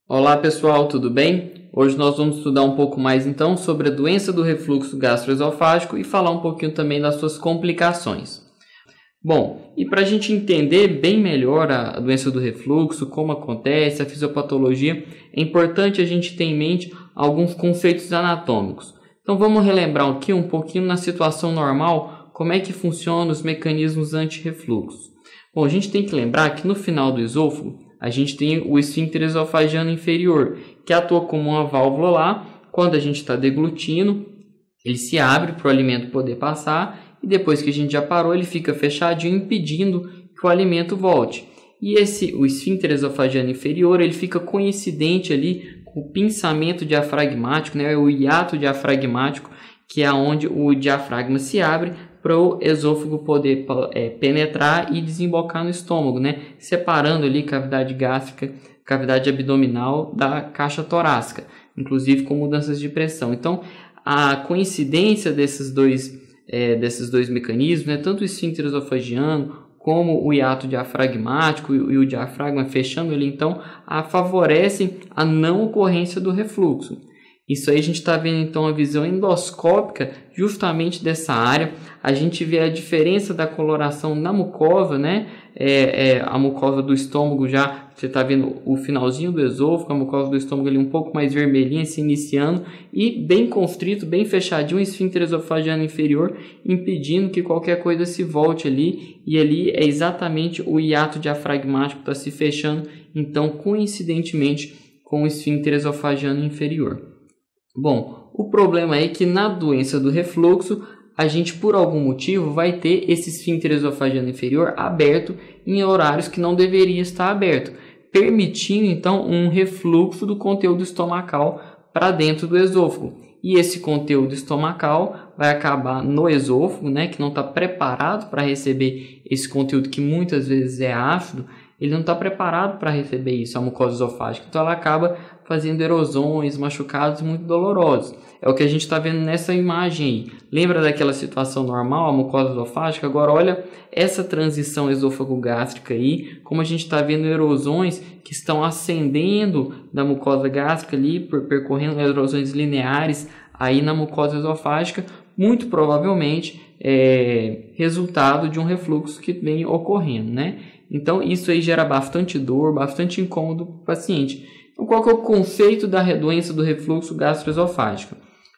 Olá pessoal, tudo bem? Hoje nós vamos estudar um pouco mais então sobre a doença do refluxo gastroesofágico e falar um pouquinho também das suas complicações. Bom, e para a gente entender bem melhor a doença do refluxo, como acontece, a fisiopatologia, é importante a gente ter em mente alguns conceitos anatômicos. Então vamos relembrar aqui um pouquinho na situação normal, como é que funcionam os mecanismos anti-refluxo. Bom, a gente tem que lembrar que no final do esôfago, a gente tem o esfíncter esofagiano inferior, que atua como uma válvula lá. Quando a gente está deglutindo, ele se abre para o alimento poder passar e depois que a gente já parou, ele fica fechadinho, impedindo que o alimento volte. E o esfíncter esofagiano inferior, ele fica coincidente ali com o pinçamento diafragmático, né, o hiato diafragmático, que é onde o diafragma se abre para o esôfago poder penetrar e desembocar no estômago, né? Separando ali cavidade gástrica, cavidade abdominal da caixa torácica, inclusive com mudanças de pressão. Então, a coincidência desses dois mecanismos, né? Tanto o esfíncter esofagiano como o hiato diafragmático e o diafragma fechando ele, então, favorecem a não ocorrência do refluxo. Isso aí a gente está vendo então a visão endoscópica justamente dessa área. A gente vê a diferença da coloração na mucosa, né? A mucosa do estômago já, você está vendo o finalzinho do esôfago, a mucosa do estômago ali um pouco mais vermelhinha se iniciando e bem constrito, bem fechadinho o esfíncter esofagiano inferior, impedindo que qualquer coisa se volte ali. E ali é exatamente o hiato diafragmático que está se fechando, então coincidentemente com o esfíncter esofagiano inferior. Bom, o problema é que na doença do refluxo, a gente por algum motivo vai ter esse esfíncter esofagiano inferior aberto em horários que não deveria estar aberto, permitindo então um refluxo do conteúdo estomacal para dentro do esôfago. E esse conteúdo estomacal vai acabar no esôfago, né, que não está preparado para receber esse conteúdo que muitas vezes é ácido. Ele não está preparado para receber isso, a mucosa esofágica. Então ela acaba fazendo erosões, machucados muito dolorosos. É o que a gente está vendo nessa imagem aí. Lembra daquela situação normal, a mucosa esofágica? Agora olha essa transição esôfago-gástrica aí, como a gente está vendo erosões que estão ascendendo da mucosa gástrica ali, percorrendo erosões lineares aí na mucosa esofágica, muito provavelmente resultado de um refluxo que vem ocorrendo, né? Então isso aí gera bastante dor, bastante incômodo para o paciente. Então qual que é o conceito da doença do refluxo gastroesofágico?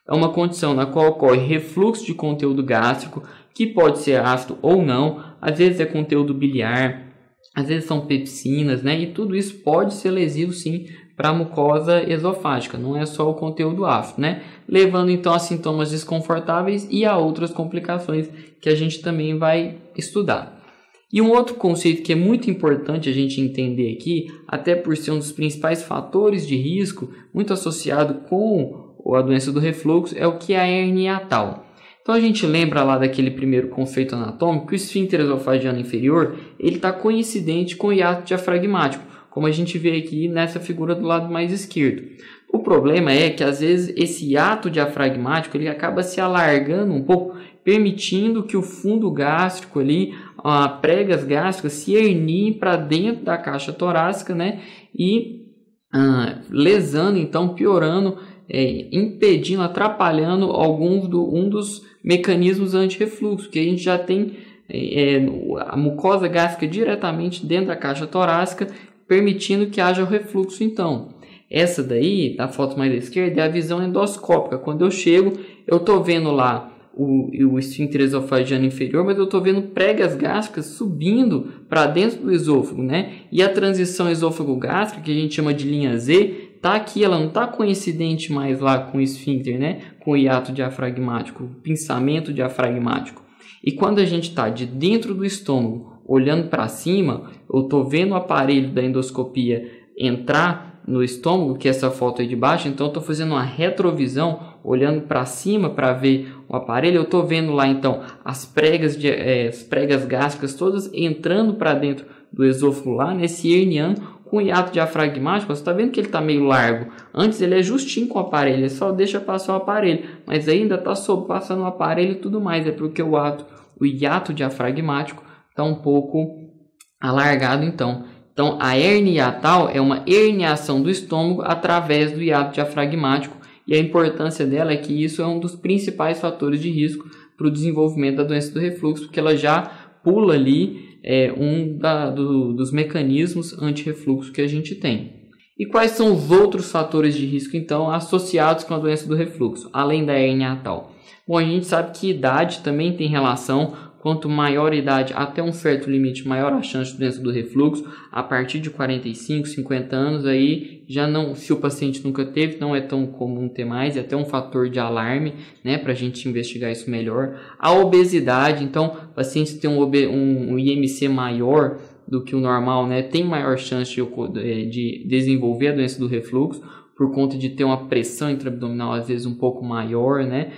É uma condição na qual ocorre refluxo de conteúdo gástrico, que pode ser ácido ou não, às vezes é conteúdo biliar, às vezes são pepsinas, né? E tudo isso pode ser lesivo sim para a mucosa esofágica, não é só o conteúdo ácido, né? Levando então a sintomas desconfortáveis e a outras complicações que a gente também vai estudar. E um outro conceito que é muito importante a gente entender aqui, até por ser um dos principais fatores de risco, muito associado com a doença do refluxo, é o que é a hernia hiatal. Então a gente lembra lá daquele primeiro conceito anatômico que o esfíncter esofagiano inferior ele está coincidente com o hiato diafragmático, como a gente vê aqui nessa figura do lado mais esquerdo. O problema é que às vezes esse hiato diafragmático ele acaba se alargando um pouco, permitindo que o fundo gástrico ali, pregas gástricas se herniem para dentro da caixa torácica, né? E lesando, então piorando, impedindo, atrapalhando um dos mecanismos anti-refluxo, que a gente já tem a mucosa gástrica diretamente dentro da caixa torácica, permitindo que haja o refluxo então. Essa daí, da foto mais à esquerda, é a visão endoscópica. Quando eu chego, eu estou vendo lá o esfíncter esofagiano inferior, mas eu estou vendo pregas gástricas subindo para dentro do esôfago, né? E a transição esôfago-gástrica, que a gente chama de linha Z, está aqui, ela não está coincidente mais lá com o esfíncter, né? Com o hiato diafragmático, o pinçamento diafragmático. E quando a gente está de dentro do estômago, olhando para cima, eu estou vendo o aparelho da endoscopia entrar no estômago, que é essa foto aí de baixo, então eu estou fazendo uma retrovisão, olhando para cima para ver o aparelho, eu estou vendo lá então as pregas gástricas todas entrando para dentro do esôfago lá, nesse herniano, com o hiato diafragmático. Você está vendo que ele está meio largo, antes ele é justinho com o aparelho, ele só deixa passar o aparelho, mas ainda está passando o aparelho e tudo mais, é porque o hiato diafragmático está um pouco alargado então. Então, a hérnia hiatal é uma herniação do estômago através do hiato diafragmático, e a importância dela é que isso é um dos principais fatores de risco para o desenvolvimento da doença do refluxo, porque ela já pula ali dos mecanismos anti-refluxo que a gente tem. E quais são os outros fatores de risco, então, associados com a doença do refluxo, além da hérnia hiatal? Bom, a gente sabe que idade também tem relação. Quanto maior a idade, até um certo limite, maior a chance de doença do refluxo. A partir de 45, 50 anos, aí já não, se o paciente nunca teve, não é tão comum ter mais, é até um fator de alarme, né, para a gente investigar isso melhor. A obesidade, então, pacientes que têm um IMC maior do que o normal, né, tem maior chance de desenvolver a doença do refluxo, por conta de ter uma pressão intraabdominal às vezes um pouco maior, né,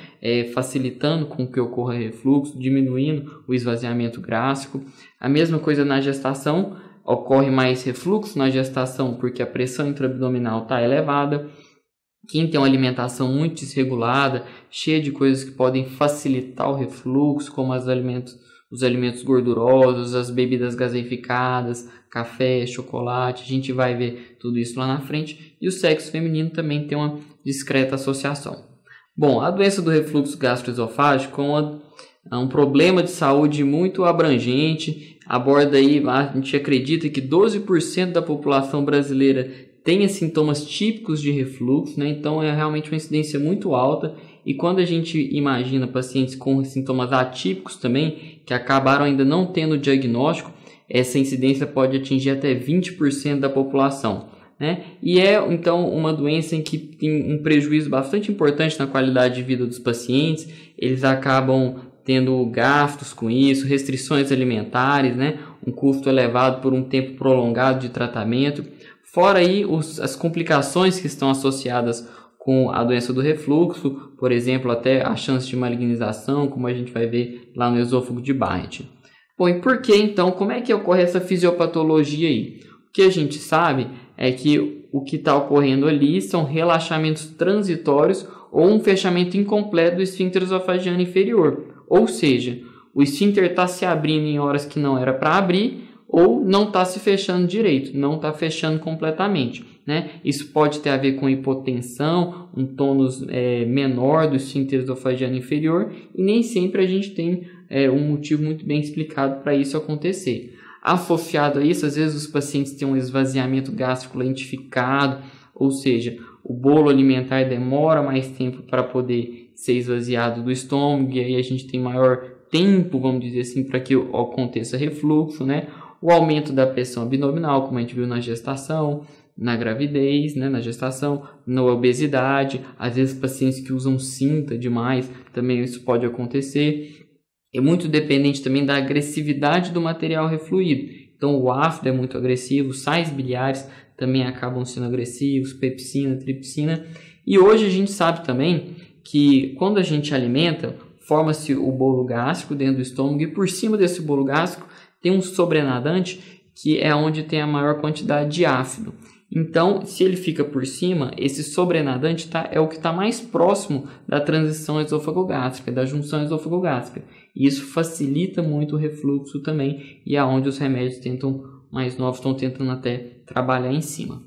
facilitando com que ocorra refluxo, diminuindo o esvaziamento gástrico. A mesma coisa na gestação, ocorre mais refluxo na gestação porque a pressão intraabdominal está elevada. Quem tem uma alimentação muito desregulada, cheia de coisas que podem facilitar o refluxo, como os alimentos gordurosos, as bebidas gaseificadas, café, chocolate, a gente vai ver tudo isso lá na frente. E o sexo feminino também tem uma discreta associação. Bom, a doença do refluxo gastroesofágico é um problema de saúde muito abrangente, aborda aí, a gente acredita que 12% da população brasileira tenha sintomas típicos de refluxo, né? Então é realmente uma incidência muito alta. E quando a gente imagina pacientes com sintomas atípicos também, que acabaram ainda não tendo diagnóstico, essa incidência pode atingir até 20% da população, né? E é então uma doença em que tem um prejuízo bastante importante na qualidade de vida dos pacientes. Eles acabam tendo gastos com isso, restrições alimentares, né? Um custo elevado por um tempo prolongado de tratamento. Fora aí as complicações que estão associadas com a doença do refluxo, por exemplo, até a chance de malignização, como a gente vai ver lá no esôfago de Barrett. Bom, e por que então, como é que ocorre essa fisiopatologia aí? O que a gente sabe é que o que está ocorrendo ali são relaxamentos transitórios ou um fechamento incompleto do esfíncter esofagiano inferior. Ou seja, o esfíncter está se abrindo em horas que não era para abrir, ou não está se fechando direito, não está fechando completamente, né? Isso pode ter a ver com hipotensão, um tônus menor do esfíncter esofagiano inferior, e nem sempre a gente tem um motivo muito bem explicado para isso acontecer. Associado a isso, às vezes os pacientes têm um esvaziamento gástrico lentificado, ou seja, o bolo alimentar demora mais tempo para poder ser esvaziado do estômago, e aí a gente tem maior tempo, vamos dizer assim, para que aconteça refluxo, né? O aumento da pressão abdominal, como a gente viu na gestação, na gravidez, né, na gestação, na obesidade, às vezes pacientes que usam cinta demais, também isso pode acontecer. É muito dependente também da agressividade do material refluído. Então o ácido é muito agressivo, os sais biliares também acabam sendo agressivos, pepsina, tripsina. E hoje a gente sabe também que quando a gente alimenta, forma-se o bolo gástrico dentro do estômago, e por cima desse bolo gástrico tem um sobrenadante, que é onde tem a maior quantidade de ácido. Então, se ele fica por cima, esse sobrenadante é o que está mais próximo da transição esôfago-gástrica, da junção esôfago-gástrica. E isso facilita muito o refluxo também, e é onde os remédios mais novos estão tentando até trabalhar em cima.